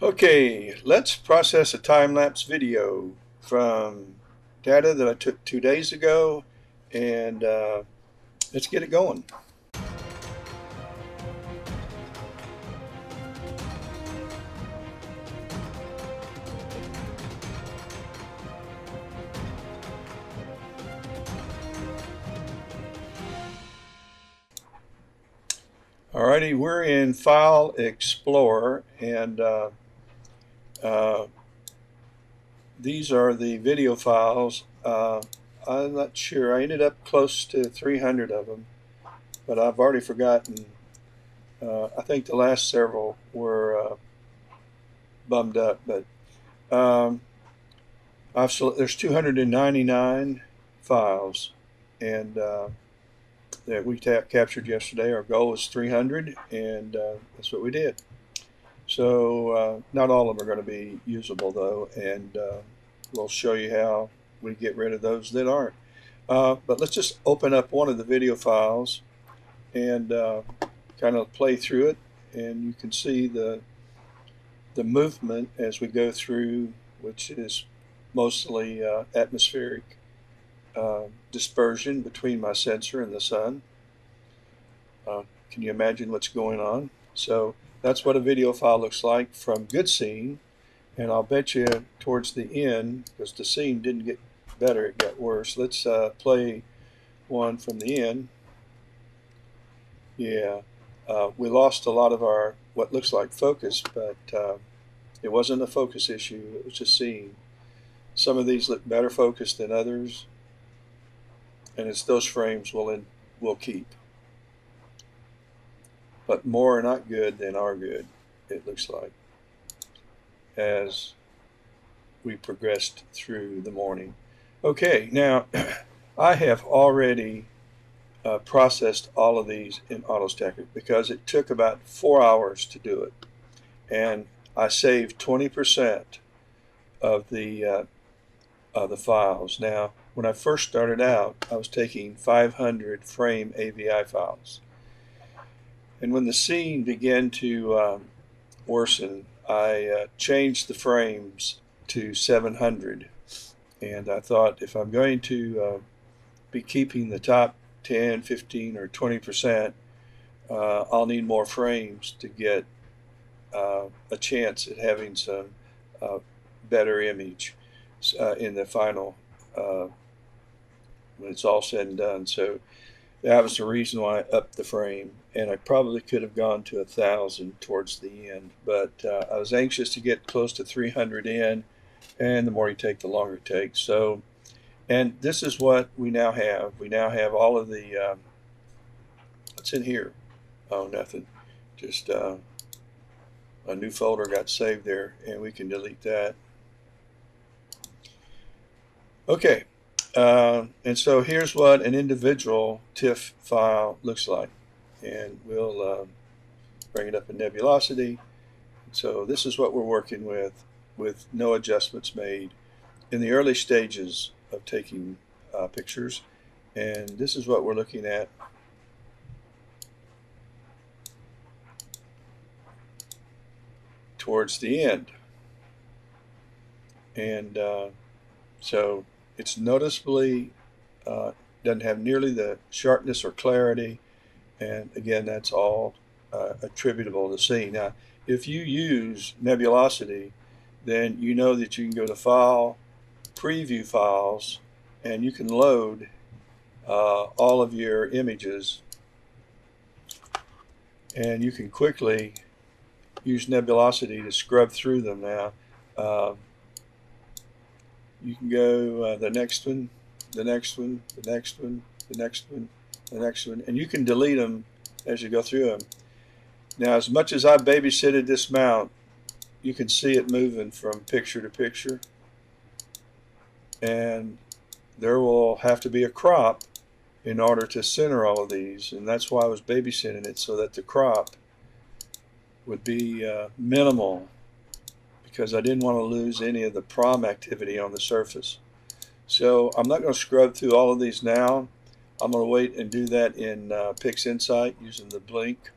Okay, let's process a time-lapse video from data that I took 2 days ago, and let's get it going. Alrighty, we're in File Explorer, and uh, these are the video files. I'm not sure. I ended up close to 300 of them, but I've already forgotten. I think the last several were bummed up, but um, there's 299 files, and that we captured yesterday. Our goal was 300, and that's what we did. So not all of them are going to be usable though, and we'll show you how we get rid of those that aren't. But let's just open up one of the video files and kind of play through it, and you can see the movement as we go through, which is mostly atmospheric dispersion between my sensor and the sun. Can you imagine what's going on? So that's what a video file looks like from good scene, and I'll bet you towards the end, because the scene didn't get better, it got worse. Let's play one from the end. Yeah, we lost a lot of our what looks like focus, but it wasn't a focus issue, it was just scene. Some of these look better focused than others, and it's those frames we'll keep. But more are not good than are good, it looks like, as we progressed through the morning. Okay, now I have already processed all of these in AutoStacker because it took about 4 hours to do it, and I saved 20% of the files. Now, when I first started out, I was taking 500 frame AVI files. And when the scene began to worsen, I changed the frames to 700. And I thought, if I'm going to be keeping the top 10, 15, or 20%, I'll need more frames to get a chance at having some better image in the final, when it's all said and done. So that was the reason why I upped the frame, and I probably could have gone to 1,000 towards the end, but I was anxious to get close to 300 in, and the more you take, the longer it takes. So, and this is what we now have. We now have all of the, what's in here? Oh, nothing. Just a new folder got saved there, and we can delete that. Okay. And so here's what an individual TIFF file looks like, and we'll bring it up in Nebulosity. So this is what we're working with no adjustments made in the early stages of taking pictures, and this is what we're looking at towards the end. And so it's noticeably doesn't have nearly the sharpness or clarity, and again, that's all attributable to scene. Now, if you use Nebulosity, then you know that you can go to File, Preview Files, and you can load all of your images, and you can quickly use Nebulosity to scrub through them. Now, you can go the next one, the next one, the next one, the next one, the next one, and you can delete them as you go through them. Now, as much as I babysitted this mount, you can see it moving from picture to picture, and there will have to be a crop in order to center all of these, and that's why I was babysitting it, so that the crop would be minimal, because I didn't want to lose any of the prom activity on the surface. So I'm not going to scrub through all of these now. I'm going to wait and do that in PixInsight using the blink,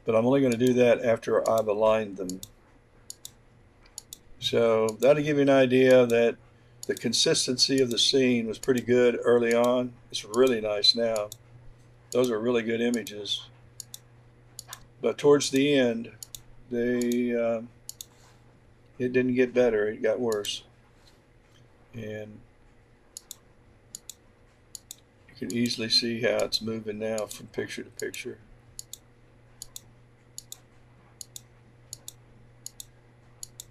but I'm only going to do that after I've aligned them. So that'll give you an idea that the consistency of the scene was pretty good early on. It's really nice now. Those are really good images. But towards the end, it didn't get better, it got worse. And you can easily see how it's moving now from picture to picture.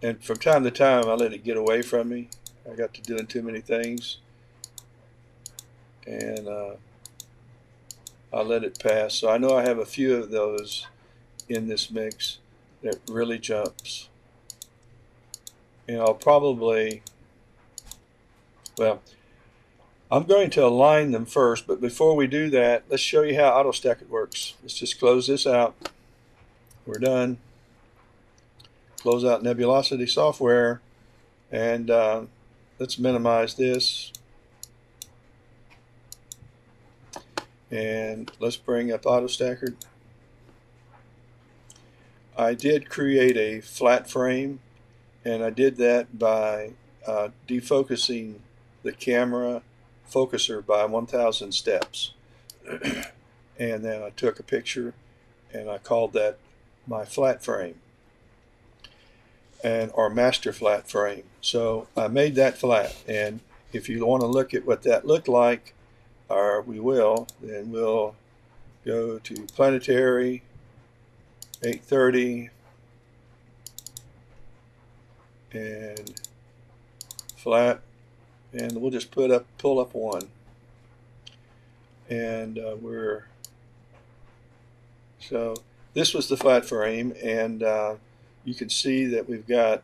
And from time to time, I let it get away from me. I got to doing too many things. And I let it pass. So I know I have a few of those in this mix that really jumps. And I'll probably, well, I'm going to align them first, but before we do that, let's show you how AutoStack it works. Let's just close this out. We're done. Close out Nebulosity software, and let's minimize this. And let's bring up AutoStacker. I did create a flat frame, and I did that by defocusing the camera focuser by 1,000 steps. And then I took a picture and I called that my flat frame, or master flat frame. So I made that flat, and if you want to look at what that looked like, or we will, then we'll go to planetary 830 and flat, and we'll just pull up one, and so this was the flat frame, and you can see that we've got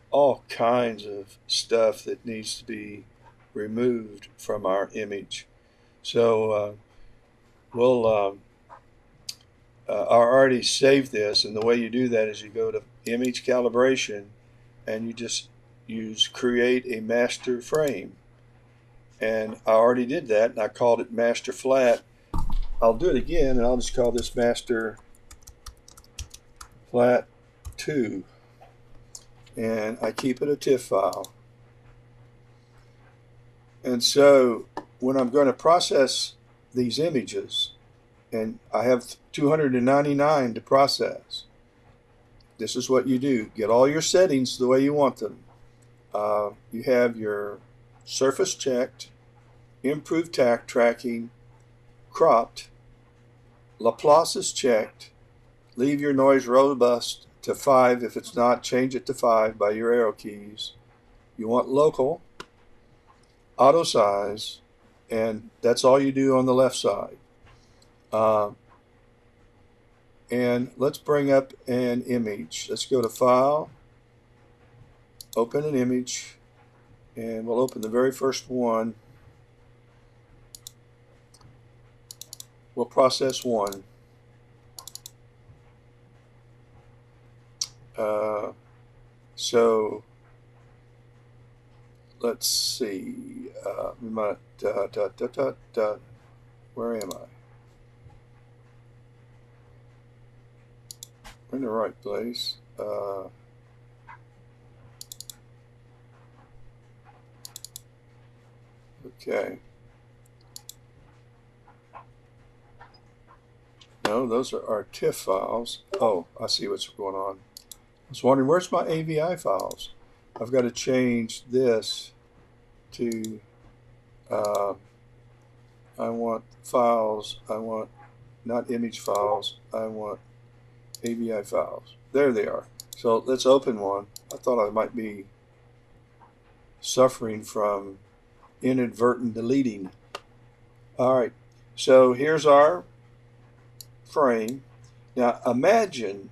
all kinds of stuff that needs to be removed from our image. So I already saved this, and the way you do that is you go to image calibration and you just use create a master frame, and I already did that, and I called it master flat. I'll do it again, and I'll just call this master flat 2, and I keep it a TIFF file. And so when I'm going to process these images, and I have 299 to process, this is what you do. Get all your settings the way you want them. You have your surface checked, improved tack tracking, cropped, Lapse is checked, leave your noise robust to 5. If it's not, change it to 5 by your arrow keys. You want local, auto size, and that's all you do on the left side. And let's bring up an image. Let's go to File, open an image, and we'll open the very first one. We'll process one. So let's see. We might. Where am I? We're in the right place. Okay. No, those are our TIFF files. Oh, I see what's going on. I was wondering, where's my AVI files? I've got to change this to, I want files, I want not image files, I want AVI files. There they are. So let's open one. I thought I might be suffering from inadvertent deleting. All right, so here's our frame. Now imagine,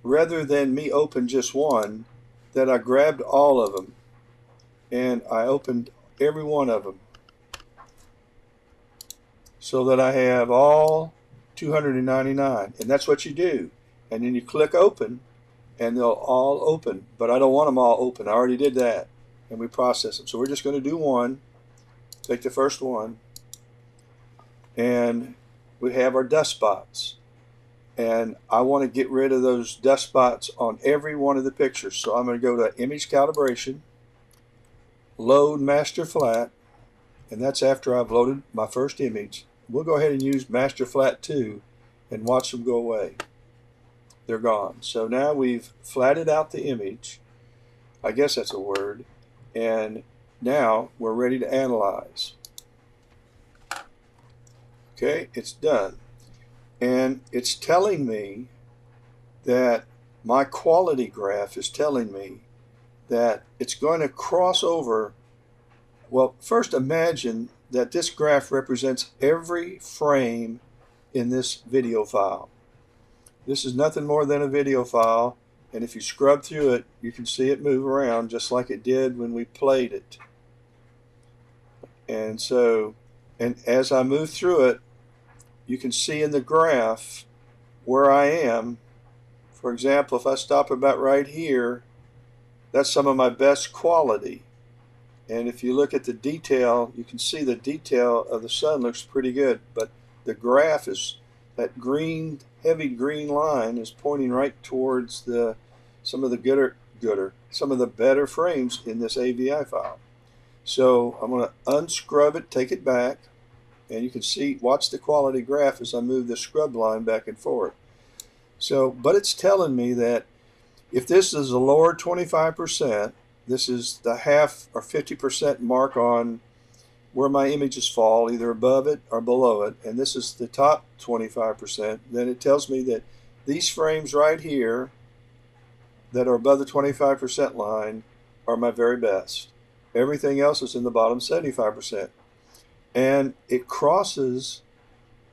rather than me open just one, that I grabbed all of them and I opened every one of them so that I have all 299, and that's what you do. And then you click open and they'll all open, but I don't want them all open. I already did that, and we process them. So we're just going to do one. Take the first one, and we have our dust spots. and I want to get rid of those dust spots on every one of the pictures. So I'm going to go to Image Calibration, Load Master Flat, and that's after I've loaded my first image. We'll go ahead and use Master Flat 2 and watch them go away. They're gone. So now we've flatted out the image. I guess that's a word. And now we're ready to analyze. Okay, it's done. And it's telling me that my quality graph is telling me that it's going to cross over. Well, first imagine that this graph represents every frame in this video file. This is nothing more than a video file, and if you scrub through it, you can see it move around just like it did when we played it. And so, and as I move through it, you can see in the graph where I am. For example, if I stop about right here, that's some of my best quality. And if you look at the detail, you can see the detail of the sun looks pretty good, but the graph is, that green, heavy green line is pointing right towards some of the better frames in this AVI file. So I'm going to unscrub it, take it back, and you can see, watch the quality graph as I move the scrub line back and forth. So, but it's telling me that if this is a lower 25%, this is the half or 50% mark on where my images fall, either above it or below it, and this is the top 25%, then it tells me that these frames right here that are above the 25% line are my very best. Everything else is in the bottom 75%. And it crosses,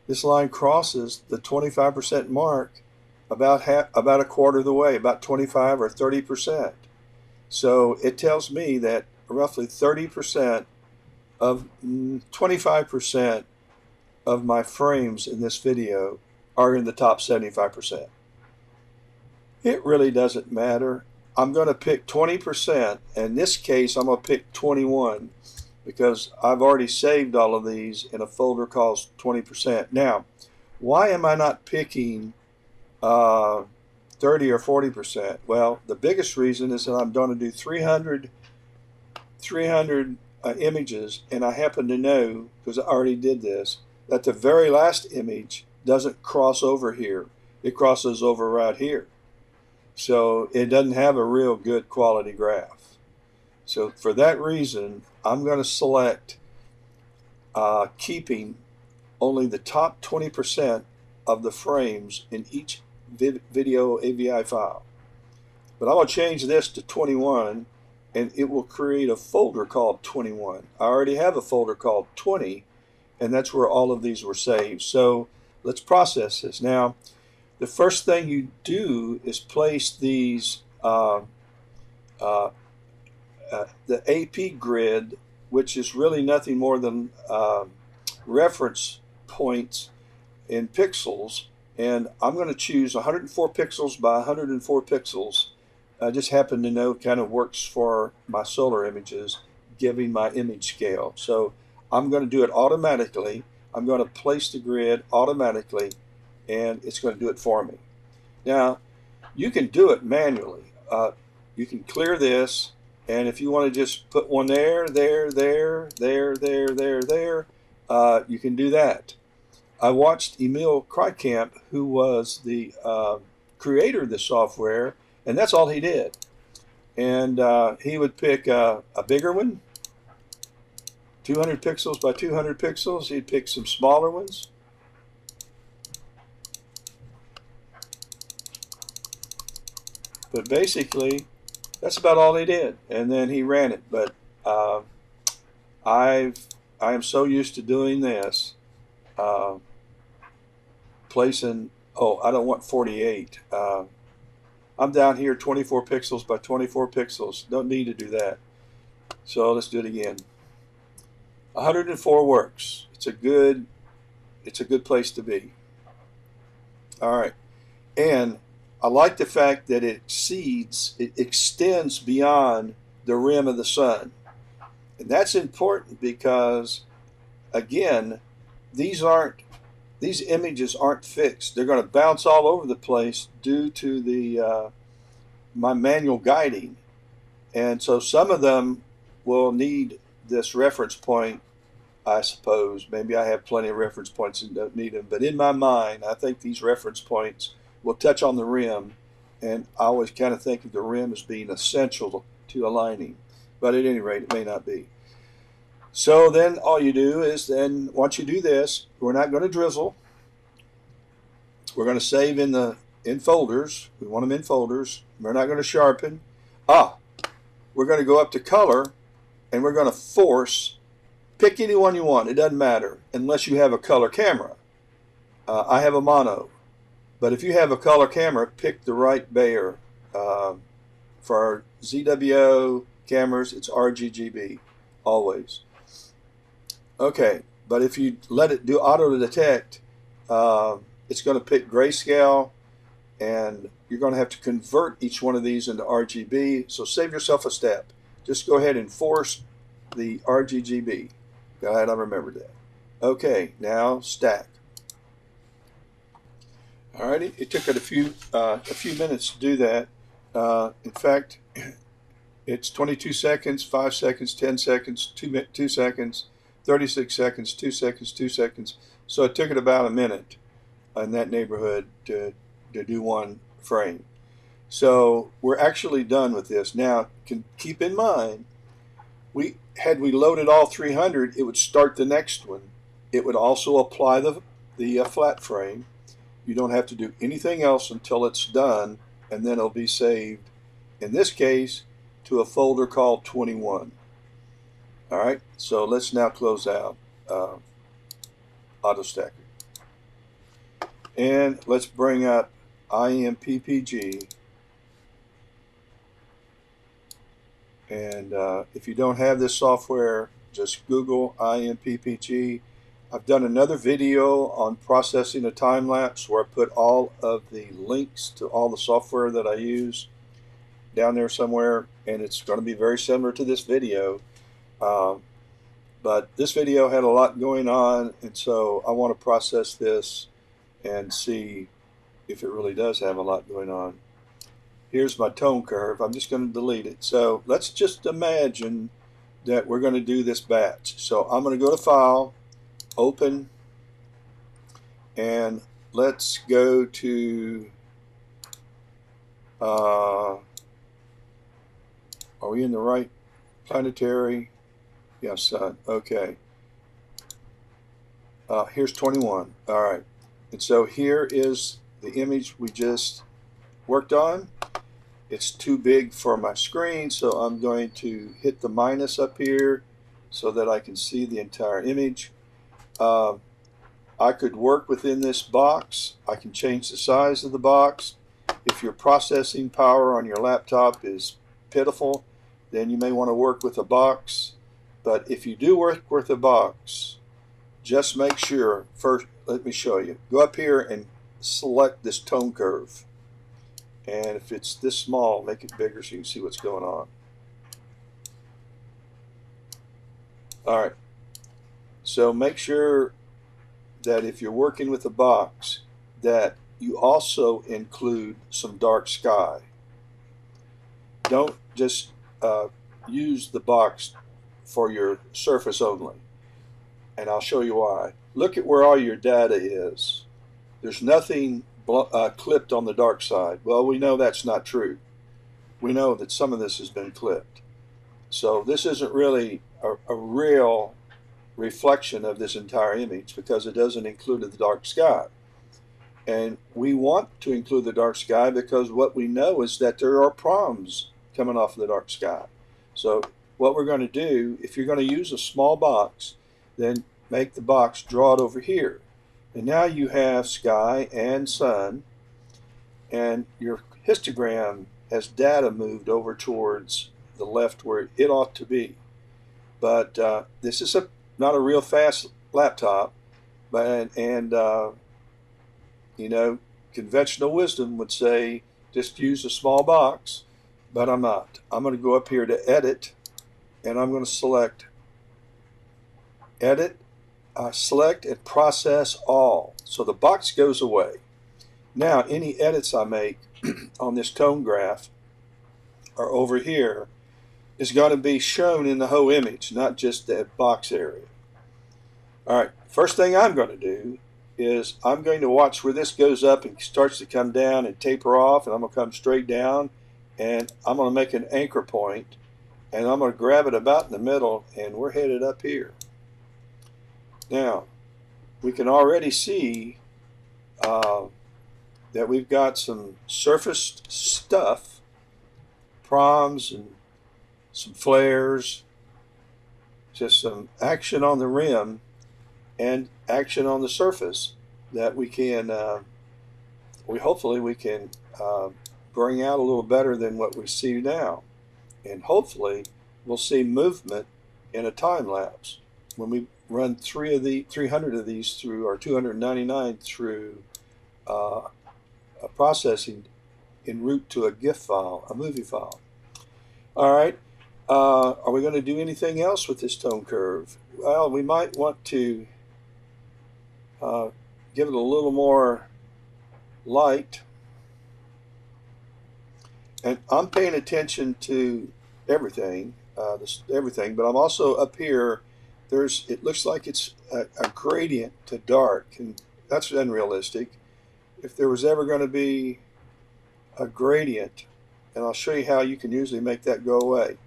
this line crosses the 25% mark about a quarter of the way, about 25 or 30%. So it tells me that roughly 30% of 25% of my frames in this video are in the top 75%. It really doesn't matter. I'm going to pick 20%. In this case, I'm going to pick 21 because I've already saved all of these in a folder called 20%. Now, why am I not picking 30 or 40%? Well, the biggest reason is that I'm going to do 300 images, and I happen to know, because I already did this, that the very last image doesn't cross over here. It crosses over right here. So it doesn't have a real good quality graph. So for that reason, I'm going to select keeping only the top 20% of the frames in each video AVI file. But I'm going to change this to 21, and it will create a folder called 21. I already have a folder called 20, and that's where all of these were saved. So let's process this. Now, the first thing you do is place these, the AP grid, which is really nothing more than reference points in pixels, and I'm going to choose 104 pixels by 104 pixels. I just happen to know it kind of works for my solar images, giving my image scale. So I'm going to do it automatically. I'm going to place the grid automatically, and it's going to do it for me. Now, you can do it manually. You can clear this, and if you want to just put one there, you can do that. I watched Emil Kreikamp, who was the creator of the software, and that's all he did. And he would pick a bigger one, 200 pixels by 200 pixels. He'd pick some smaller ones. But basically, that's about all he did. And then he ran it. But I am so used to doing this. Placing, oh, I don't want 48. I'm down here 24 pixels by 24 pixels. Don't need to do that. So let's do it again. 104 works. It's a good place to be. All right. And I like the fact that it extends beyond the rim of the sun. And that's important because, again, these aren't these images aren't fixed. They're going to bounce all over the place due to the my manual guiding. And so some of them will need this reference point, I suppose. Maybe I have plenty of reference points and don't need them. But in my mind, I think these reference points will touch on the rim. And I always kind of think of the rim as being essential to aligning. But at any rate, it may not be. So then all you do is then, once you do this, we're not going to drizzle. We're going to save in folders. We want them in folders. We're not going to sharpen. We're going to go up to color, and we're going to force. Pick any one you want. It doesn't matter unless you have a color camera. I have a mono. But if you have a color camera, pick the right Bayer. For our ZWO cameras, it's RGGB, always. Okay, but if you let it do auto detect, it's going to pick grayscale, and you're going to have to convert each one of these into RGB. So save yourself a step. Just go ahead and force the RGGB. Glad I remembered that. Okay, now stack. Alrighty, it took it a few minutes to do that. In fact, it's 22 seconds, 5 seconds, 10 seconds, 2 seconds, 36 seconds, 2 seconds, 2 seconds. So it took it about a minute in that neighborhood to do one frame. So we're actually done with this. Now, keep in mind, had we loaded all 300, it would start the next one. It would also apply the flat frame. You don't have to do anything else until it's done, and then it'll be saved, in this case, to a folder called 21. All right, so let's now close out AutoStacker. And let's bring up IMPPG. And if you don't have this software, just Google IMPPG. I've done another video on processing a time lapse where I put all of the links to all the software that I use down there somewhere, and it's going to be very similar to this video. But this video had a lot going on, and so I want to process this and see if it really does have a lot going on. Here's my tone curve. I'm just going to delete it. So let's just imagine that we're going to do this batch. So I'm going to go to File, Open, and let's go to, are we in the right planetary? Yes, Sun. Okay. Here's 21. All right. And so here is the image we just worked on. It's too big for my screen, so I'm going to hit the minus up here so that I can see the entire image. I could work within this box. I can change the size of the box. If your processing power on your laptop is pitiful, then you may want to work with a box. But if you do work with a box, just make sure, first, let me show you. Go up here and select this tone curve. And if it's this small, make it bigger so you can see what's going on. All right. So make sure that if you're working with a box, that you also include some dark sky. Don't just use the box for your surface only. And I'll show you why. Look at where all your data is. There's nothing clipped on the dark side. Well, we know that's not true. We know that some of this has been clipped. So this isn't really a real reflection of this entire image because it doesn't include the dark sky. And we want to include the dark sky because what we know is that there are problems coming off of the dark sky. So what we're going to do, if you're going to use a small box, then make the box, draw it over here. And now you have sky and sun, and your histogram has data moved over towards the left where it ought to be. But this is not a real fast laptop, but you know, conventional wisdom would say just use a small box, but I'm not. I'm going to go up here to Edit, and I'm going to select Edit select and process all. So the box goes away. Now any edits I make on this tone graph or over here is going to be shown in the whole image, not just that box area. All right, first thing I'm going to do is I'm going to watch where this goes up and starts to come down and taper off, and I'm going to come straight down, and I'm going to make an anchor point, and I'm going to grab it about in the middle, and we're headed up here. Now, we can already see that we've got some surfaced stuff, proms and some flares, just some action on the rim and action on the surface that we can, hopefully we can bring out a little better than what we see now. And hopefully we'll see movement in a time lapse when we run 300 of these through, or 299 through a processing en route to a GIF file, a movie file. All right, are we going to do anything else with this tone curve? Well, we might want to give it a little more light. And I'm paying attention to everything, but I'm also up here. It looks like it's a gradient to dark, and that's unrealistic. If there was ever going to be a gradient, and I'll show you how you can usually make that go away.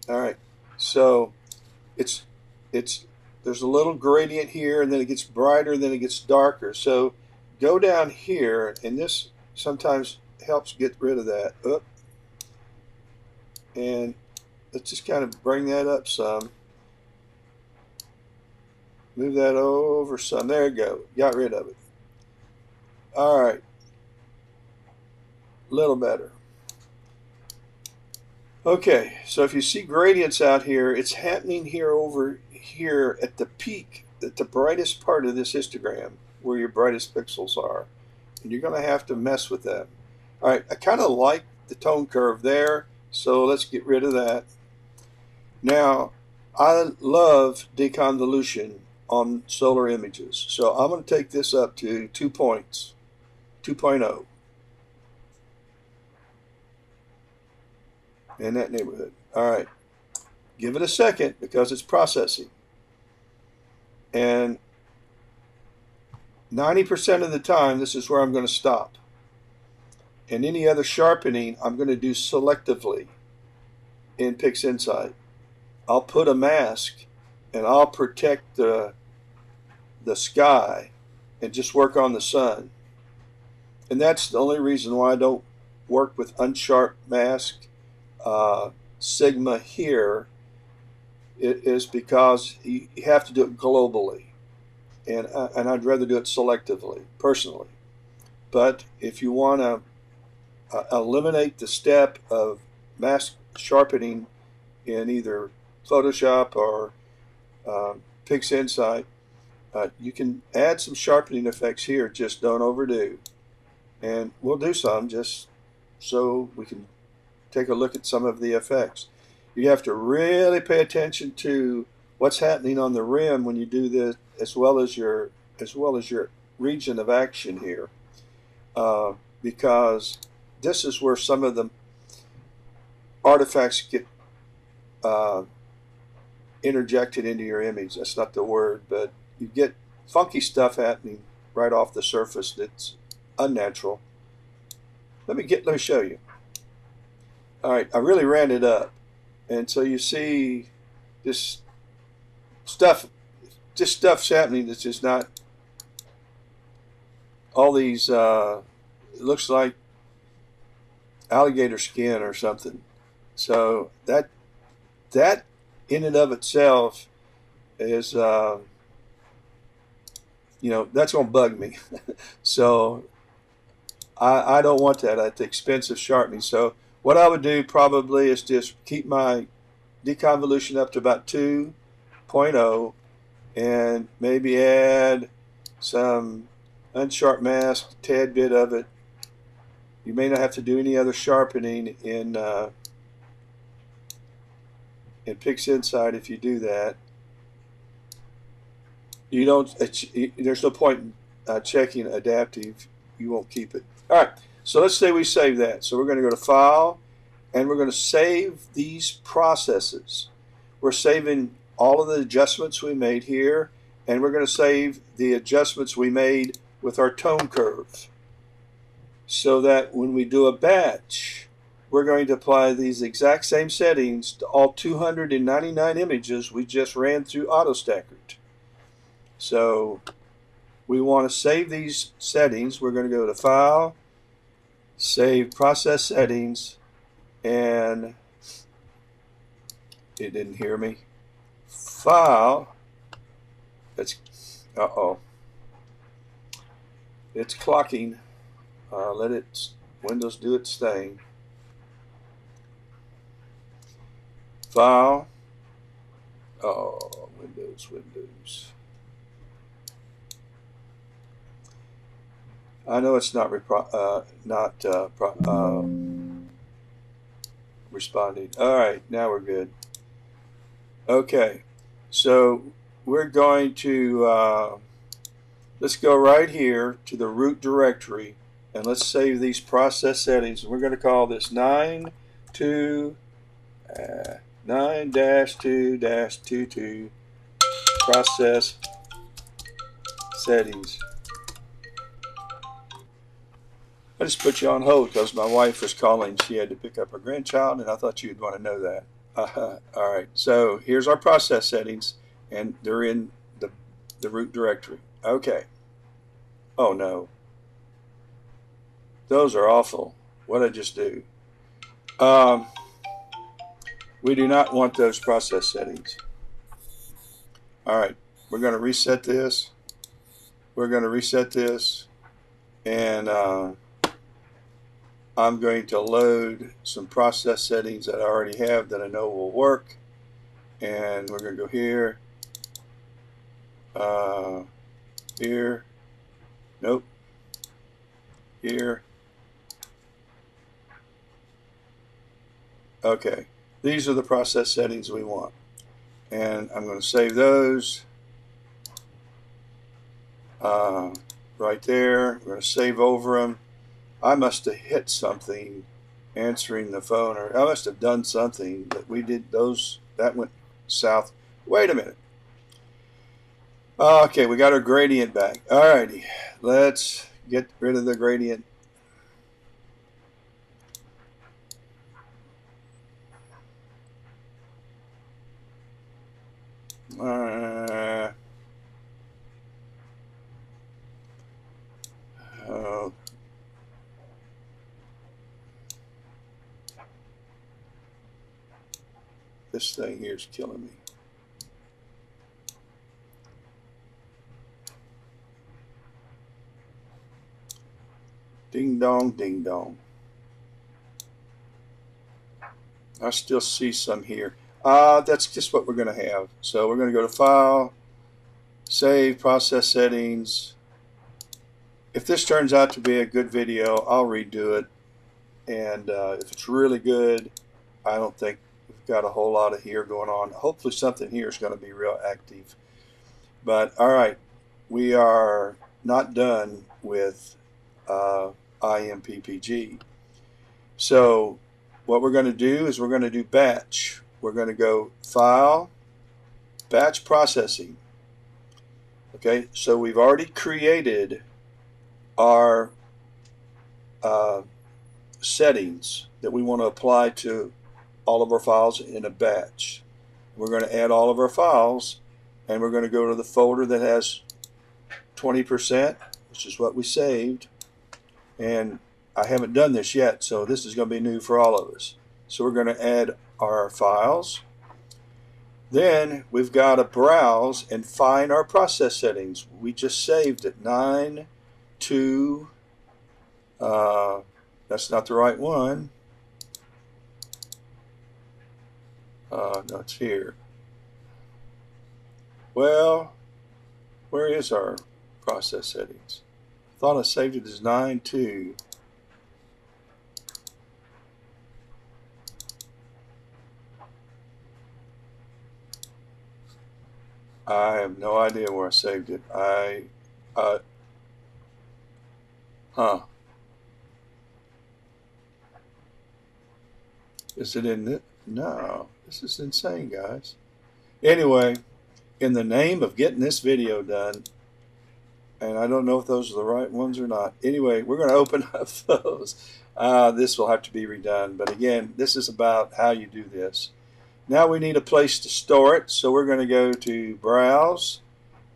All right, so there's a little gradient here, and then it gets brighter, then it gets darker. So go down here, and this sometimes helps get rid of that. And let's just kind of bring that up some. Move that over some. There you go. Got rid of it. All right. A little better. Okay, so if you see gradients out here, it's happening here over here at the peak, at the brightest part of this histogram, where your brightest pixels are. And you're going to have to mess with that. All right, I kind of like the tone curve there, so let's get rid of that. Now, I love deconvolution on solar images, so I'm going to take this up to 2 points, 2.0. In that neighborhood. All right, give it a second because it's processing. And 90% of the time, this is where I'm going to stop. And any other sharpening, I'm going to do selectively in PixInsight. I'll put a mask and I'll protect the sky and just work on the sun. And that's the only reason why I don't work with unsharp mask. Sigma here is because you have to do it globally, and I'd rather do it selectively personally. But if you want to eliminate the step of mask sharpening in either Photoshop or PixInsight, you can add some sharpening effects here, just don't overdo. And we'll do some just so we can take a look at some of the effects. You have to really pay attention to what's happening on the rim when you do this, as well as your region of action here, because this is where some of the artifacts get interjected into your image. That's not the word, but you get funky stuff happening right off the surface that's unnatural. Let me show you. All right, I really ran it up, and so you see this stuff's happening that's just not all these. It looks like alligator skin or something. So that in and of itself is that's gonna bug me. So I don't want that at the expense of sharpening. So what I would do probably is just keep my deconvolution up to about 2.0 and maybe add some unsharp mask, a tad bit of it. You may not have to do any other sharpening in PixInsight if you do that. You don't. There's no point in checking adaptive. You won't keep it. All right. So let's say we save that. So we're going to go to File, and we're going to save these processes. We're saving all of the adjustments we made here, and we're going to save the adjustments we made with our tone curve, so that when we do a batch, we're going to apply these exact same settings to all 299 images we just ran through AutoStacker. So we want to save these settings. We're going to go to File, Save Process Settings, and it didn't hear me. File. It's it's clocking. Let it Windows do its thing. File. Oh, Windows. I know it's not responding. All right, now we're good. Okay, so we're going to let's go right here to the root directory, and let's save these process settings. We're going to call this 9-2-22 process settings. I just put you on hold because my wife was calling. She had to pick up her grandchild, and I thought you'd want to know that. All right, so here's our process settings, and they're in the root directory. Okay. Oh, no. Those are awful. What did I just do? We do not want those process settings. All right, we're going to reset this. And I'm going to load some process settings that I already have that I know will work. And we're going to go here, here, nope, here. Okay, these are the process settings we want. And I'm going to save those right there. We're going to save over them. I must have hit something answering the phone, or I must have done something that we did those, that went south. Wait a minute. Okay, we got our gradient back. Alrighty, let's get rid of the gradient. This thing here is killing me. Ding dong, ding dong. I still see some here. That's just what we're going to have. So we're going to go to File, Save, Process Settings. If this turns out to be a good video, I'll redo it. And if it's really good, I don't think we've got a whole lot of here going on. Hopefully something here is going to be real active. But all right, we are not done with IMPPG. So what we're going to do is we're going to do batch. We're going to go File, Batch Processing. Okay, so we've already created our settings that we want to apply to all of our files in a batch. We're going to add all of our files, and we're going to go to the folder that has 20%, which is what we saved. And I haven't done this yet, so this is going to be new for all of us. So we're going to add our files. Then we've got to browse and find our process settings. We just saved it, 9-2. That's not the right one. No, it's here. Well, where is our process settings? I thought I saved it as 9-2. I have no idea where I saved it. Uh, huh. Is it in it? No. This is insane, guys. Anyway, in the name of getting this video done, and I don't know if those are the right ones or not. Anyway, we're going to open up those. This will have to be redone. But again, this is about how you do this. Now we need a place to store it. So we're going to go to Browse.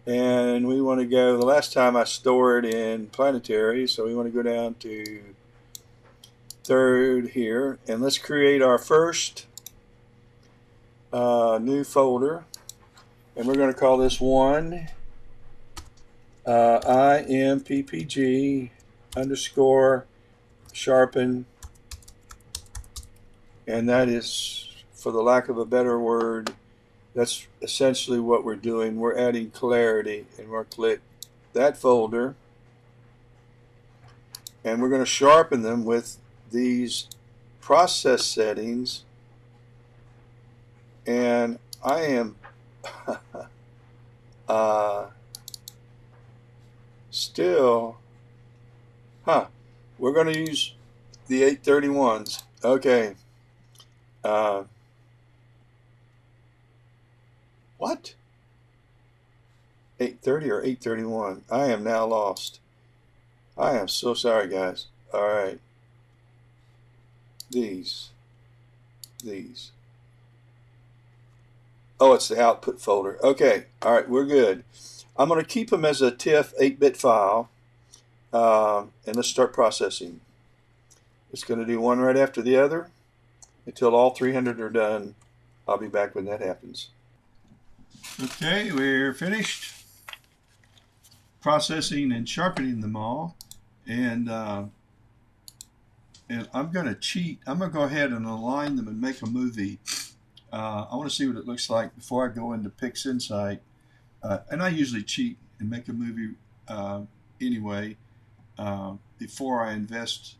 And we want to go, the last time I stored in Planetary, so we want to go down to third here. And let's create our first new folder. And we're going to call this one IMPPG underscore sharpen. And that is, for the lack of a better word, that's essentially what we're doing. We're adding clarity, and we'll click that folder, and we're going to sharpen them with these process settings. And I am still, we're going to use the 831s. Okay. What? 830 or 831? I am now lost. I am so sorry, guys. All right. These. Oh, it's the output folder. Okay. All right. We're good. I'm going to keep them as a TIFF 8-bit file. And let's start processing. It's going to do one right after the other until all 300 are done. I'll be back when that happens. Okay, we're finished processing and sharpening them all, and I'm going to cheat. I'm going to go ahead and align them and make a movie. I want to see what it looks like before I go into PixInsight, and I usually cheat and make a movie anyway before I invest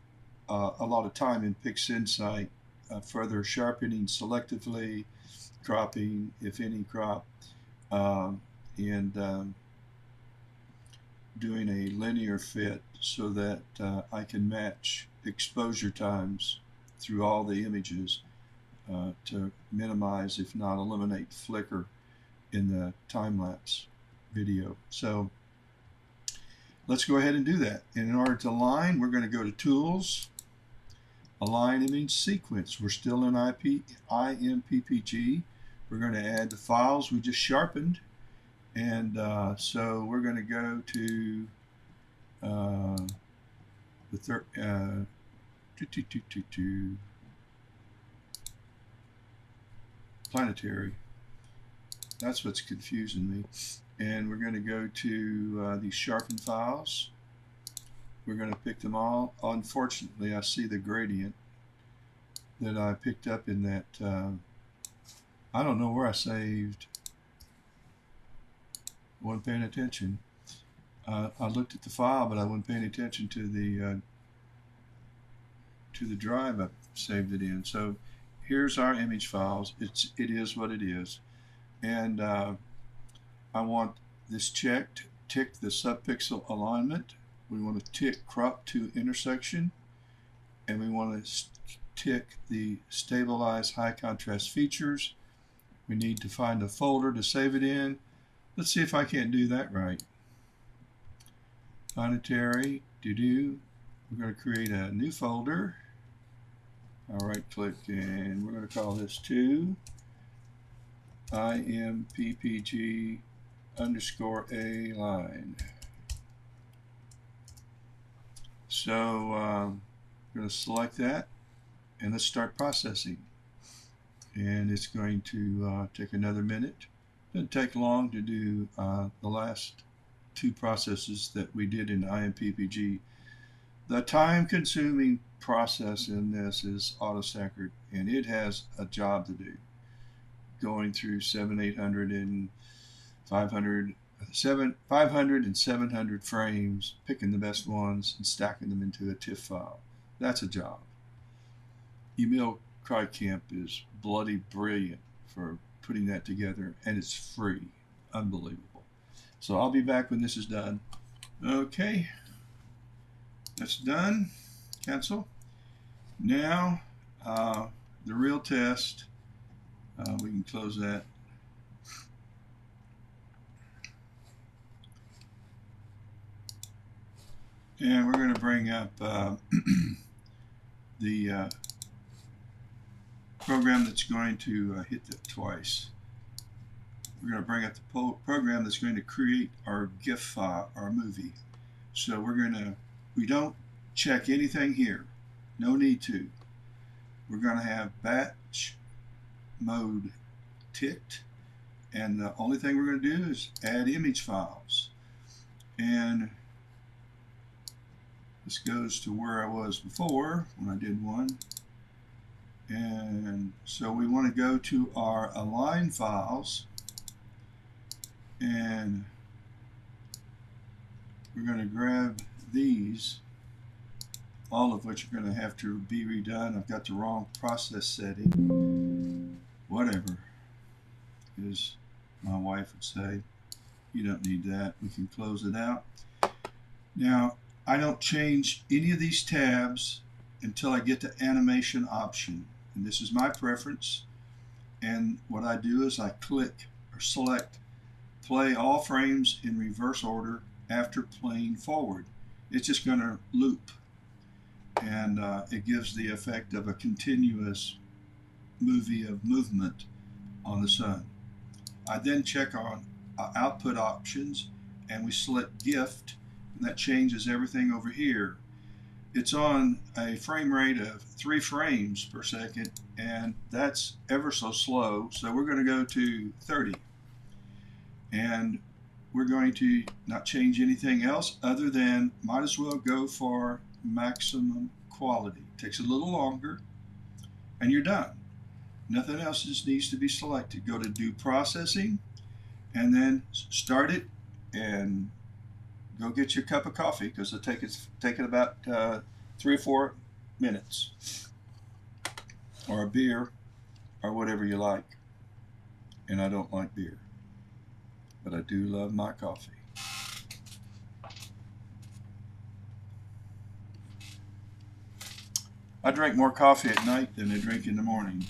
a lot of time in PixInsight, further sharpening selectively, cropping, if any crop, and doing a linear fit so that I can match exposure times through all the images to minimize, if not eliminate, flicker in the time-lapse video. So let's go ahead and do that. And in order to align, we're going to go to Tools, Align Image Sequence. We're still in IMPPG. We're going to add the files we just sharpened, and so we're going to go to the Planetary. That's what's confusing me. And we're going to go to these sharpened files. We're going to pick them all. Unfortunately, I see the gradient that I picked up in that. I don't know where I saved. Wasn't paying attention. I looked at the file, but I wasn't paying attention to the drive I saved it in. So here's our image files. It is what it is, and I want this checked. Tick the subpixel alignment. We want to tick crop to intersection, and we want to tick the stabilize high contrast features. We need to find a folder to save it in. Let's see if I can't do that right. Planetary, we're going to create a new folder. I'll right click, and we're going to call this 2 IMPPG _ align. So I'm going to select that, and let's start processing. And it's going to take another minute. It doesn't take long to do the last 2 processes that we did in IMPPG. The time-consuming process in this is AutoStacker, and it has a job to do, going through 500 and 700 frames, picking the best ones and stacking them into a TIFF file. That's a job. Emil Kreitkamp is bloody brilliant for putting that together, and it's free. unbelievable. So I'll be back when this is done. Okay, that's done. Cancel. Now, the real test, we can close that. And we're going to bring up the program that's going to hit that twice. We're going to bring up the program that's going to create our GIF file, our movie. So we don't check anything here. No need to. We're going to have batch mode ticked, and the only thing we're going to do is add image files. And this goes to where I was before when I did one. And so we want to go to our align files, and we're going to grab these, all of which are going to have to be redone. I've got the wrong process setting. Whatever, as my wife would say, you don't need that. We can close it out. Now, I don't change any of these tabs until I get to animation option. And this is my preference. And what I do is I click or select play all frames in reverse order after playing forward. It's just going to loop. And it gives the effect of a continuous movie of movement on the sun. I then check on output options, and we select gift, and that changes everything over here. It's on a frame rate of 3 frames per second, and that's ever so slow, so we're going to go to 30. And we're going to not change anything else other than might as well go for maximum quality. It takes a little longer, and you're done. Nothing else just needs to be selected. Go to do processing, and then start it, and go get your cup of coffee, because it'll take it about 3 or 4 minutes, or a beer, or whatever you like. And I don't like beer, but I do love my coffee. I drink more coffee at night than I drink in the morning.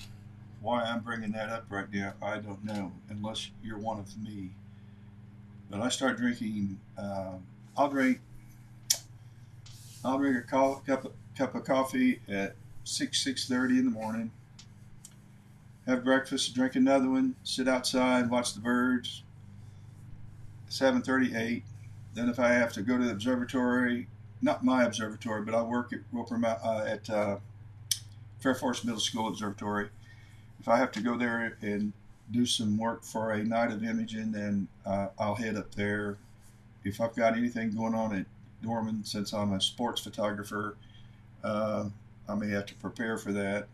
Why I'm bringing that up right now, I don't know, unless you're one of me. But I start drinking. I'll drink a cup of coffee at 6:30 in the morning. Have breakfast, drink another one, sit outside, watch the birds. 7:30, 8. Then if I have to go to the observatory, not my observatory, but I work at Fair Forest Middle School Observatory. If I have to go there and do some work for a night of imaging, then I'll head up there. If I've got anything going on at Dorman, since I'm a sports photographer, I may have to prepare for that.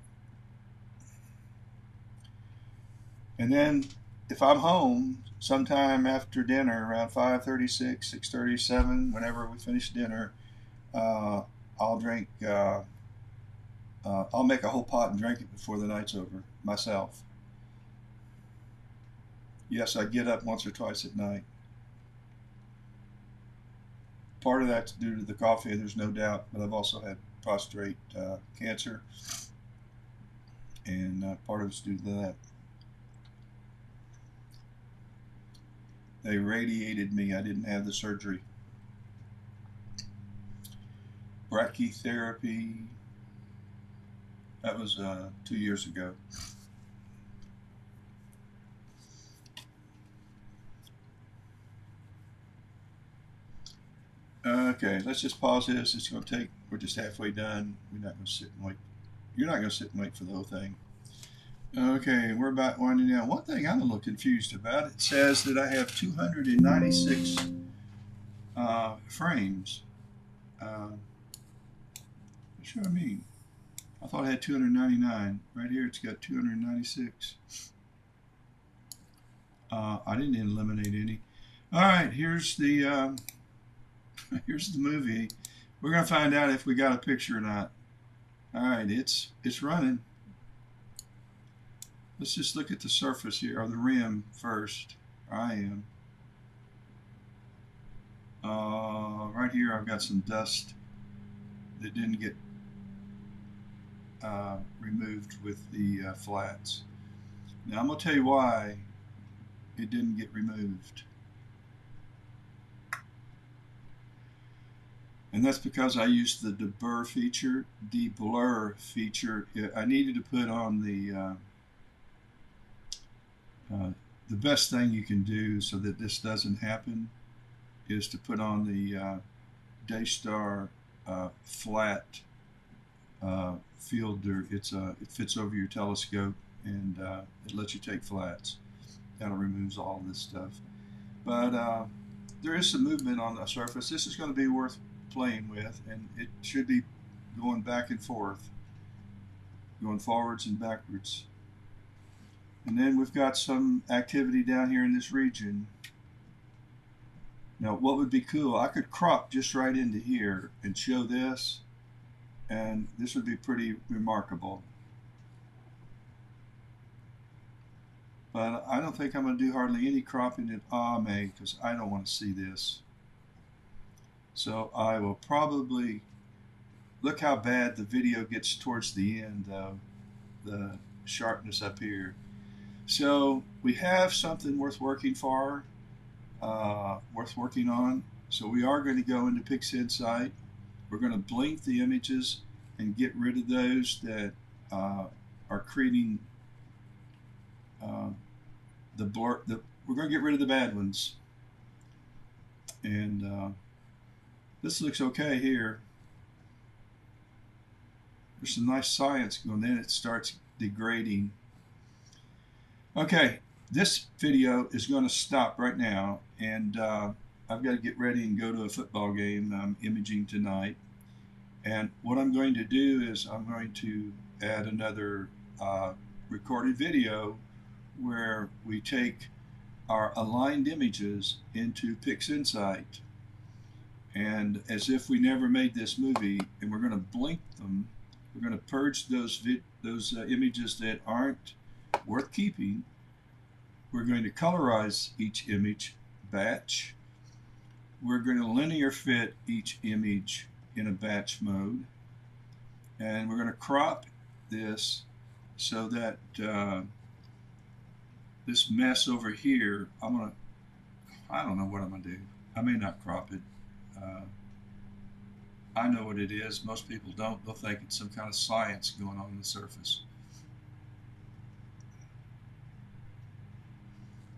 And then if I'm home sometime after dinner, around 5:36, 6:37, whenever we finish dinner, I'll drink. I'll make a whole pot and drink it before the night's over myself. Yes, I get up once or twice at night. Part of that's due to the coffee, there's no doubt, but I've also had prostate cancer, and part of it's due to that. They radiated me. I didn't have the surgery. Brachytherapy. That was 2 years ago. Okay, let's just pause this. It's going to take, we're just halfway done. We're not going to sit and wait. You're not going to sit and wait for the whole thing. Okay, we're about winding down. One thing I'm a little confused about, it says that I have 296 frames. What should I mean? I thought I had 299. Right here it's got 296. I didn't eliminate any. All right, here's the here's the movie. We're going to find out if we got a picture or not. All right, it's running. Let's just look at the surface here, or the rim first. I am. Right here I've got some dust that didn't get removed with the flats. Now I'm going to tell you why it didn't get removed. And that's because I used the deblur feature. I needed to put on the best thing you can do so that this doesn't happen is to put on the Daystar flat fielder. It fits over your telescope and it lets you take flats. That removes all this stuff. But there is some movement on the surface. This is going to be worth playing with, and it should be going back and forth, going forwards and backwards. And then we've got some activity down here in this region. Now what would be cool, I could crop just right into here and show this, and this would be pretty remarkable. But I don't think I'm going to do hardly any cropping at Ame because I don't want to see this. So I will probably, look how bad the video gets towards the end though, the sharpness up here. So we have something worth working for, worth working on. So we are going to go into PixInsight. We're going to blink the images and get rid of those that are creating the blur. We're going to get rid of the bad ones. And this looks okay here. There's some nice science going, then it starts degrading. Okay, this video is going to stop right now, and I've got to get ready and go to a football game. I'm imaging tonight, and what I'm going to do is I'm going to add another recorded video where we take our aligned images into PixInsight, and as if we never made this movie, and we're going to blink them. We're going to purge those images that aren't worth keeping. We're going to colorize each image, batch. We're going to linear fit each image in a batch mode, and we're going to crop this so that this mess over here, I don't know what I'm going to do. I may not crop it. I know what it is. Most people don't. They'll think it's some kind of science going on the surface.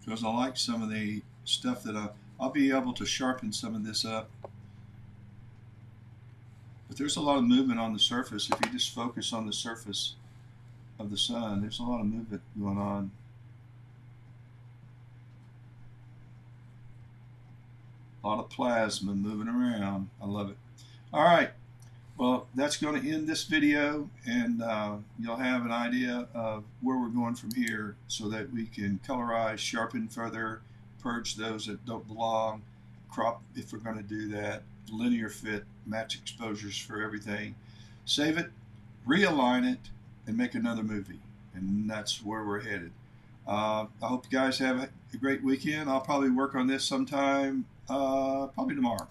Because I like some of the stuff that I'll be able to sharpen some of this up. But there's a lot of movement on the surface. If you just focus on the surface of the sun, there's a lot of movement going on. A lot of plasma moving around. I love it. All right. Well, that's going to end this video, and you'll have an idea of where we're going from here so that we can colorize, sharpen further, purge those that don't belong, crop if we're going to do that, linear fit, match exposures for everything, save it, realign it, and make another movie. And that's where we're headed. I hope you guys have a great weekend. I'll probably work on this sometime, probably tomorrow.